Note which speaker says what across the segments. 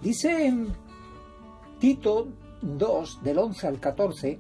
Speaker 1: Dice en Tito 2, del 11 al 14,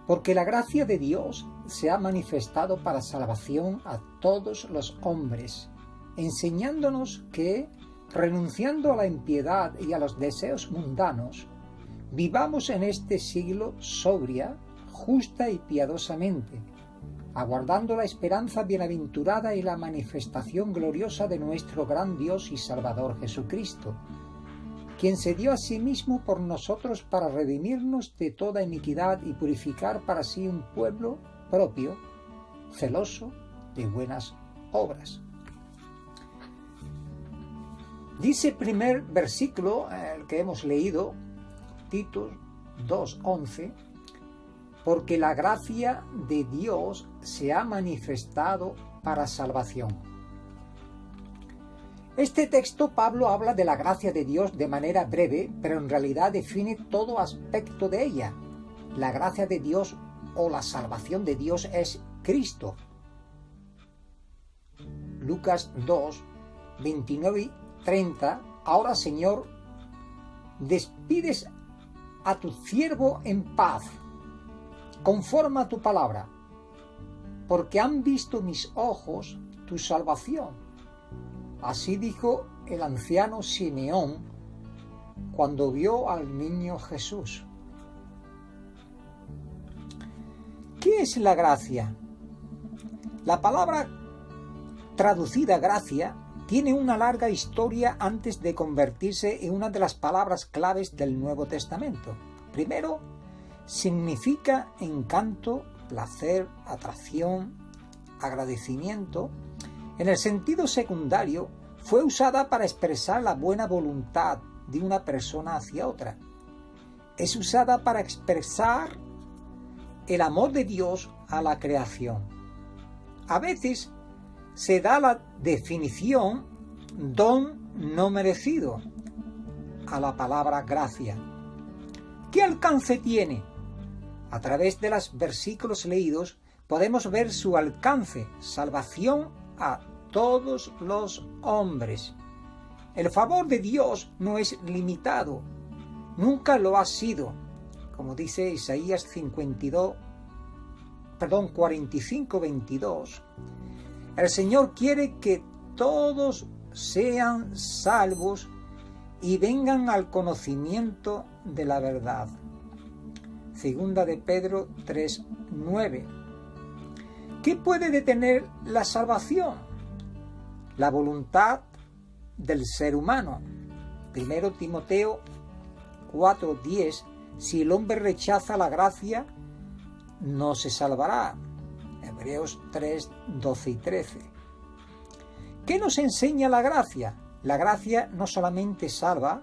Speaker 1: porque la gracia de Dios se ha manifestado para salvación a todos los hombres, enseñándonos que, renunciando a la impiedad y a los deseos mundanos, vivamos en este siglo sobria, justa y piadosamente, aguardando la esperanza bienaventurada y la manifestación gloriosa de nuestro gran Dios y Salvador Jesucristo, quien se dio a sí mismo por nosotros para redimirnos de toda iniquidad y purificar para sí un pueblo propio, celoso de buenas obras. Dice el primer versículo, el que hemos leído, Tito 2:11, porque la gracia de Dios se ha manifestado para salvación. Este texto Pablo habla de la gracia de Dios de manera breve, pero en realidad define todo aspecto de ella. La gracia de Dios o la salvación de Dios es Cristo. Lucas 2, 29 y 30. Ahora, Señor, despides a tu siervo en paz, conforme a tu palabra, porque han visto mis ojos tu salvación. Así dijo el anciano Simeón cuando vio al niño Jesús. ¿Qué es la gracia? La palabra traducida gracia tiene una larga historia antes de convertirse en una de las palabras claves del Nuevo Testamento. Primero, significa encanto, placer, atracción, agradecimiento. En el sentido secundario, fue usada para expresar la buena voluntad de una persona hacia otra. Es usada para expresar el amor de Dios a la creación. A veces se da la definición don no merecido a la palabra gracia. ¿Qué alcance tiene? A través de los versículos leídos podemos ver su alcance, salvación a todos los hombres. El favor de Dios no es limitado, nunca lo ha sido, como dice Isaías 45:22. El Señor quiere que todos sean salvos y vengan al conocimiento de la verdad. Segunda de Pedro 3:9. ¿Qué puede detener la salvación? La voluntad del ser humano. Primero Timoteo 4:10. Si el hombre rechaza la gracia, no se salvará. Hebreos 3:12 y 13. ¿Qué nos enseña la gracia? La gracia no solamente salva,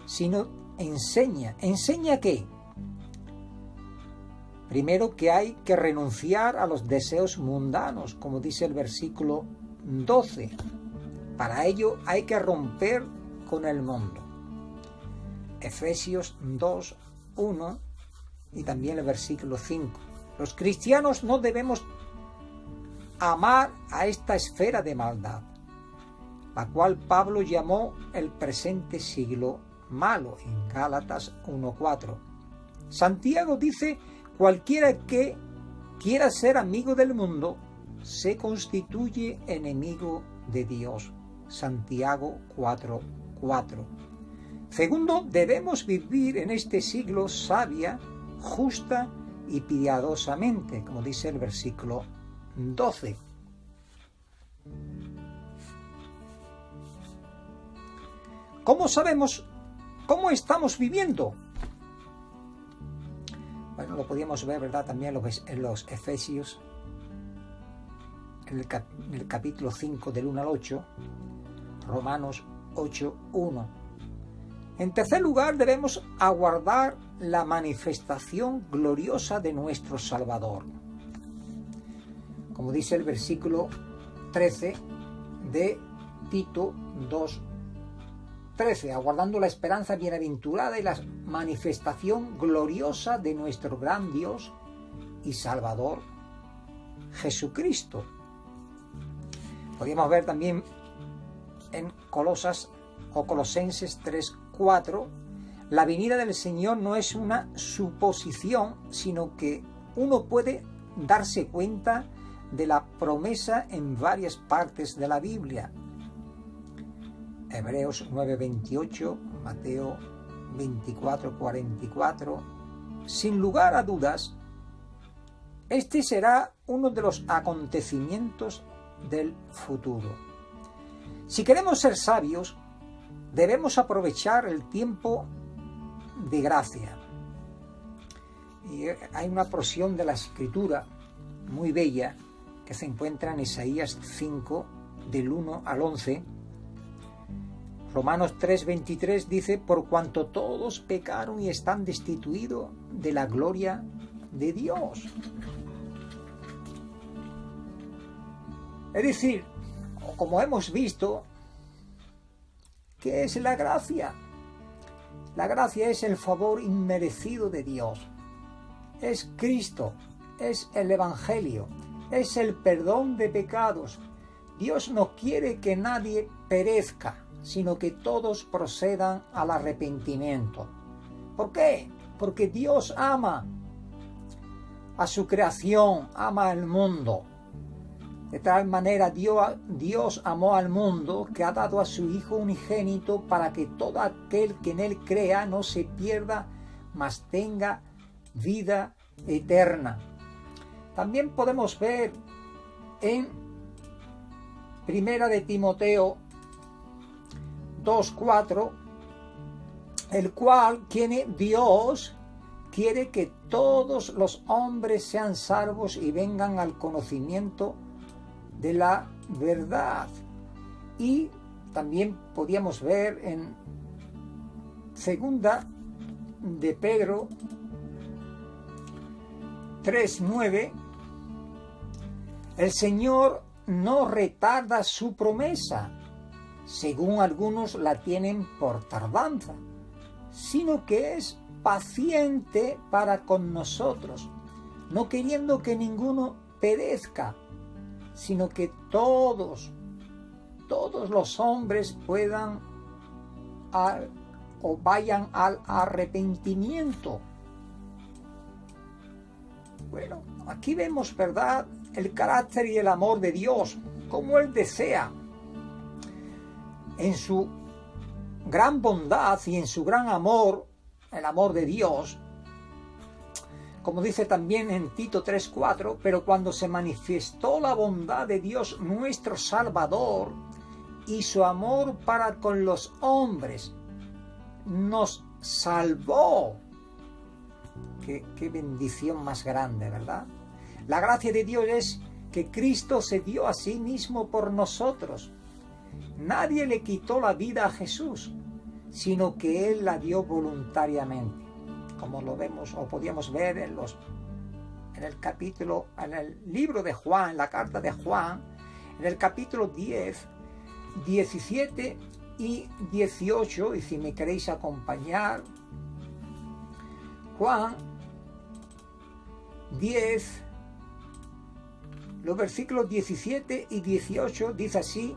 Speaker 1: sino enseña. ¿Enseña qué? Primero, que hay que renunciar a los deseos mundanos, como dice el versículo 12. Para ello hay que romper con el mundo. Efesios 2:1 y también el versículo 5. Los cristianos no debemos amar a esta esfera de maldad, la cual Pablo llamó el presente siglo malo en Gálatas 1:4. Santiago dice: cualquiera que quiera ser amigo del mundo se constituye enemigo de Dios. Santiago 4:4. Segundo, debemos vivir en este siglo sabia, justa y piadosamente, como dice el versículo 12. ¿Cómo sabemos cómo estamos viviendo? Bueno, lo podíamos ver, ¿verdad?, también en los Efesios, en el capítulo 5 del 1 al 8, Romanos 8:1. En tercer lugar, debemos aguardar la manifestación gloriosa de nuestro Salvador. Como dice el versículo 13 de Tito 2:13, aguardando la esperanza bienaventurada y la manifestación gloriosa de nuestro gran Dios y Salvador Jesucristo. Podríamos ver también en Colosas o Colosenses 3:4, la venida del Señor no es una suposición, sino que uno puede darse cuenta de la promesa en varias partes de la Biblia. Hebreos 9:28, Mateo 24:44. Sin lugar a dudas, este será uno de los acontecimientos del futuro. Si queremos ser sabios, debemos aprovechar el tiempo de gracia. Y hay una porción de la Escritura muy bella que se encuentra en Isaías 5, del 1 al 11. Romanos 3:23 dice: por cuanto todos pecaron y están destituidos de la gloria de Dios. Es decir, como hemos visto, ¿qué es la gracia? La gracia es el favor inmerecido de Dios. Es Cristo, es el Evangelio, es el perdón de pecados. Dios no quiere que nadie perezca, sino que todos procedan al arrepentimiento. ¿Por qué? Porque Dios ama a su creación, ama al mundo. De tal manera Dios amó al mundo que ha dado a su Hijo unigénito para que todo aquel que en él crea no se pierda, mas tenga vida eterna. También podemos ver en Primera de Timoteo 2:4, el cual Dios quiere que todos los hombres sean salvos y vengan al conocimiento de la verdad. Y también podíamos ver en Segunda de Pedro 3:9, el Señor no retarda su promesa, según algunos la tienen por tardanza, sino que es paciente para con nosotros, no queriendo que ninguno perezca, sino que todos los hombres puedan o vayan al arrepentimiento. Bueno, aquí vemos, ¿verdad?, el carácter y el amor de Dios, como Él desea, en su gran bondad y en su gran amor, el amor de Dios, como dice también en Tito 3:4, pero cuando se manifestó la bondad de Dios nuestro Salvador y su amor para con los hombres, nos salvó. Qué bendición más grande, ¿verdad? La gracia de Dios es que Cristo se dio a sí mismo por nosotros. Nadie le quitó la vida a Jesús, sino que Él la dio voluntariamente, como lo vemos o podíamos ver en el libro de Juan, en la carta de Juan, en el capítulo 10, 17 y 18, y si me queréis acompañar, Juan 10, los versículos 17 y 18 dice así: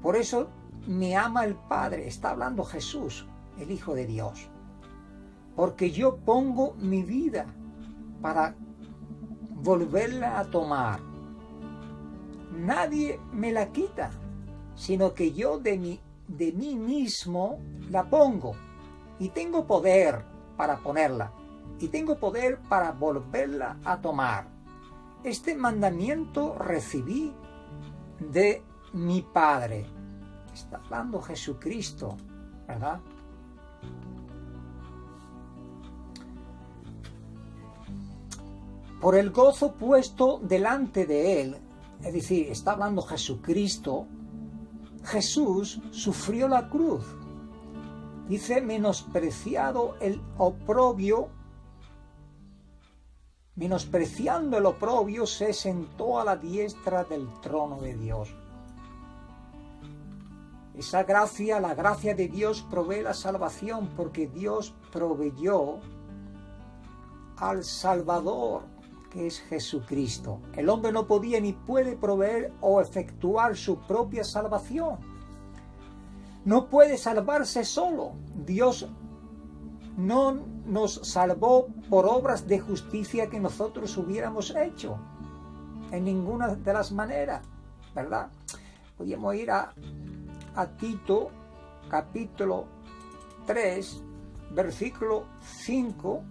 Speaker 1: por eso me ama el Padre, está hablando Jesús, el Hijo de Dios, porque yo pongo mi vida para volverla a tomar. Nadie me la quita, sino que yo de mí mismo la pongo, y tengo poder para ponerla, y tengo poder para volverla a tomar. Este mandamiento recibí de mi Padre. Está hablando Jesucristo, ¿verdad? Por el gozo puesto delante de Él, es decir, está hablando Jesucristo, Jesús sufrió la cruz. Dice, menospreciando el oprobio, se sentó a la diestra del trono de Dios. Esa gracia, la gracia de Dios provee la salvación, porque Dios proveyó al Salvador, que es Jesucristo. El hombre no podía ni puede proveer o efectuar su propia salvación. no puede salvarse solo. Dios no nos salvó por obras de justicia que nosotros hubiéramos hecho, en ninguna de las maneras, ¿verdad? Podríamos ir a Tito, capítulo 3, versículo 5,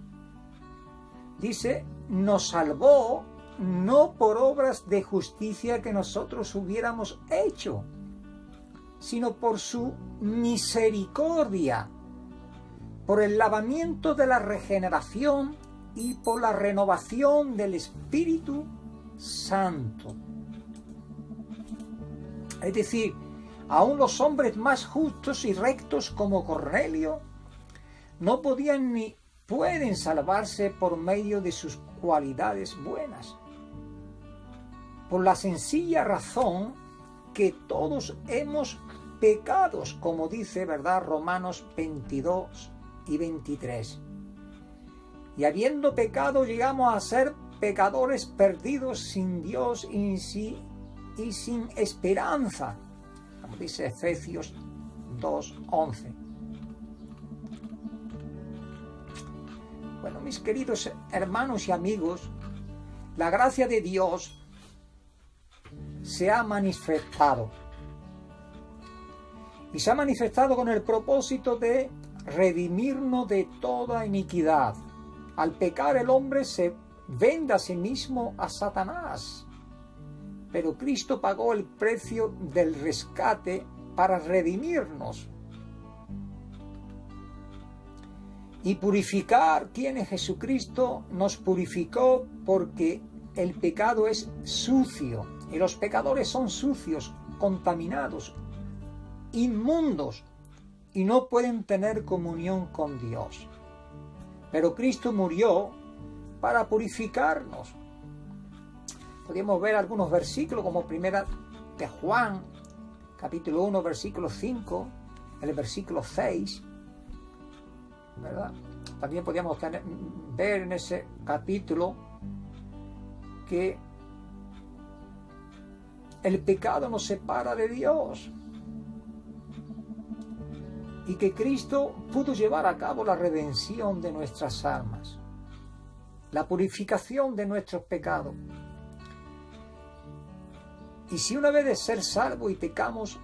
Speaker 1: dice, nos salvó no por obras de justicia que nosotros hubiéramos hecho, sino por su misericordia, por el lavamiento de la regeneración y por la renovación del Espíritu Santo. Es decir, aún los hombres más justos y rectos como Cornelio no podían ni pueden salvarse por medio de sus cualidades buenas, por la sencilla razón que todos hemos pecado, como dice, ¿verdad?, Romanos 22 y 23. Y habiendo pecado llegamos a ser pecadores perdidos sin Dios y sin esperanza, como dice Efesios 2:11. Bueno, mis queridos hermanos y amigos, la gracia de Dios se ha manifestado. Y se ha manifestado con el propósito de redimirnos de toda iniquidad. Al pecar el hombre se vende a sí mismo a Satanás. Pero Cristo pagó el precio del rescate para redimirnos y purificar. ¿Quién es Jesucristo? Nos purificó porque el pecado es sucio y los pecadores son sucios, contaminados, inmundos y no pueden tener comunión con Dios. Pero Cristo murió para purificarnos. Podemos ver algunos versículos como primera de Juan, capítulo 1, versículo 5, el versículo 6, ¿verdad? También podríamos ver en ese capítulo que el pecado nos separa de Dios y que Cristo pudo llevar a cabo la redención de nuestras almas, la purificación de nuestros pecados. Y si una vez de ser salvo y pecamos,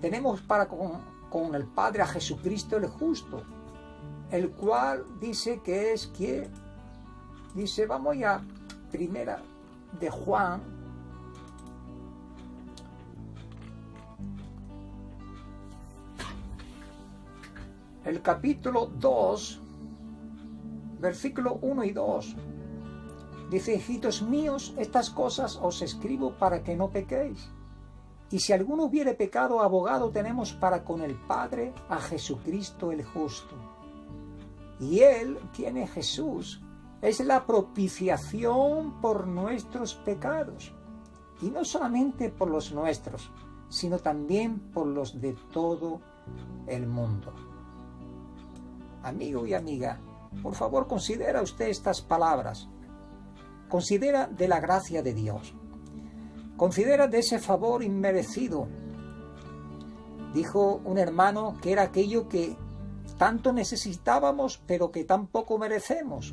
Speaker 1: tenemos para con el Padre a Jesucristo el justo, el cual dice que es quien, dice, vamos a primera de Juan, el capítulo 2, versículo 1 y 2. Dice, hijitos míos, estas cosas os escribo para que no pequéis. Y si alguno hubiere pecado, abogado tenemos para con el Padre a Jesucristo el justo. Y Él, ¿quién es Jesús? Es la propiciación por nuestros pecados. Y no solamente por los nuestros, sino también por los de todo el mundo. Amigo y amiga, por favor considera usted estas palabras. Considera de la gracia de Dios. Considera de ese favor inmerecido. Dijo un hermano que era aquello que tanto necesitábamos, pero que tampoco merecemos.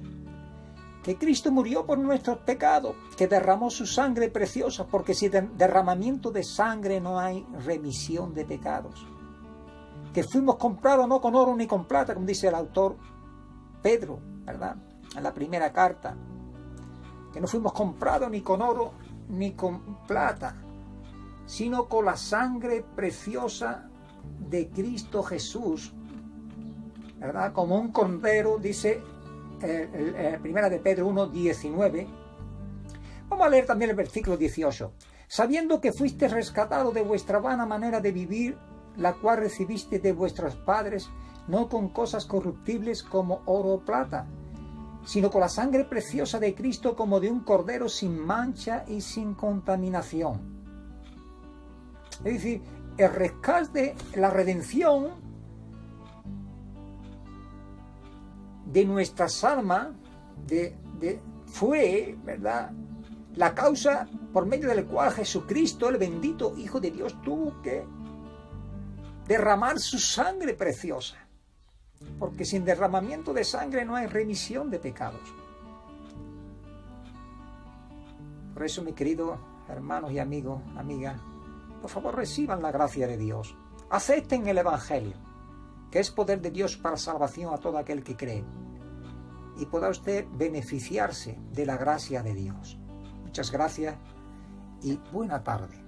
Speaker 1: Que Cristo murió por nuestros pecados, que derramó su sangre preciosa, porque sin derramamiento de sangre no hay remisión de pecados. Que fuimos comprados no con oro ni con plata, como dice el autor Pedro, ¿verdad?, en la primera carta. Que no fuimos comprados ni con oro ni con plata, sino con la sangre preciosa de Cristo Jesús, ¿verdad? Como un cordero, dice primera de Pedro 1:19. Vamos a leer también el versículo 18. Sabiendo que fuiste rescatado de vuestra vana manera de vivir, la cual recibiste de vuestros padres, no con cosas corruptibles como oro o plata, sino con la sangre preciosa de Cristo, como de un cordero sin mancha y sin contaminación. Es decir, el rescate, la redención de nuestras almas fue, ¿verdad?, la causa por medio del cual Jesucristo, el bendito Hijo de Dios, tuvo que derramar su sangre preciosa, porque sin derramamiento de sangre no hay remisión de pecados. Por eso, mis queridos hermanos y amigos, amigas, por favor reciban la gracia de Dios, acepten el Evangelio, que es poder de Dios para salvación a todo aquel que cree, y pueda usted beneficiarse de la gracia de Dios. Muchas gracias y buena tarde.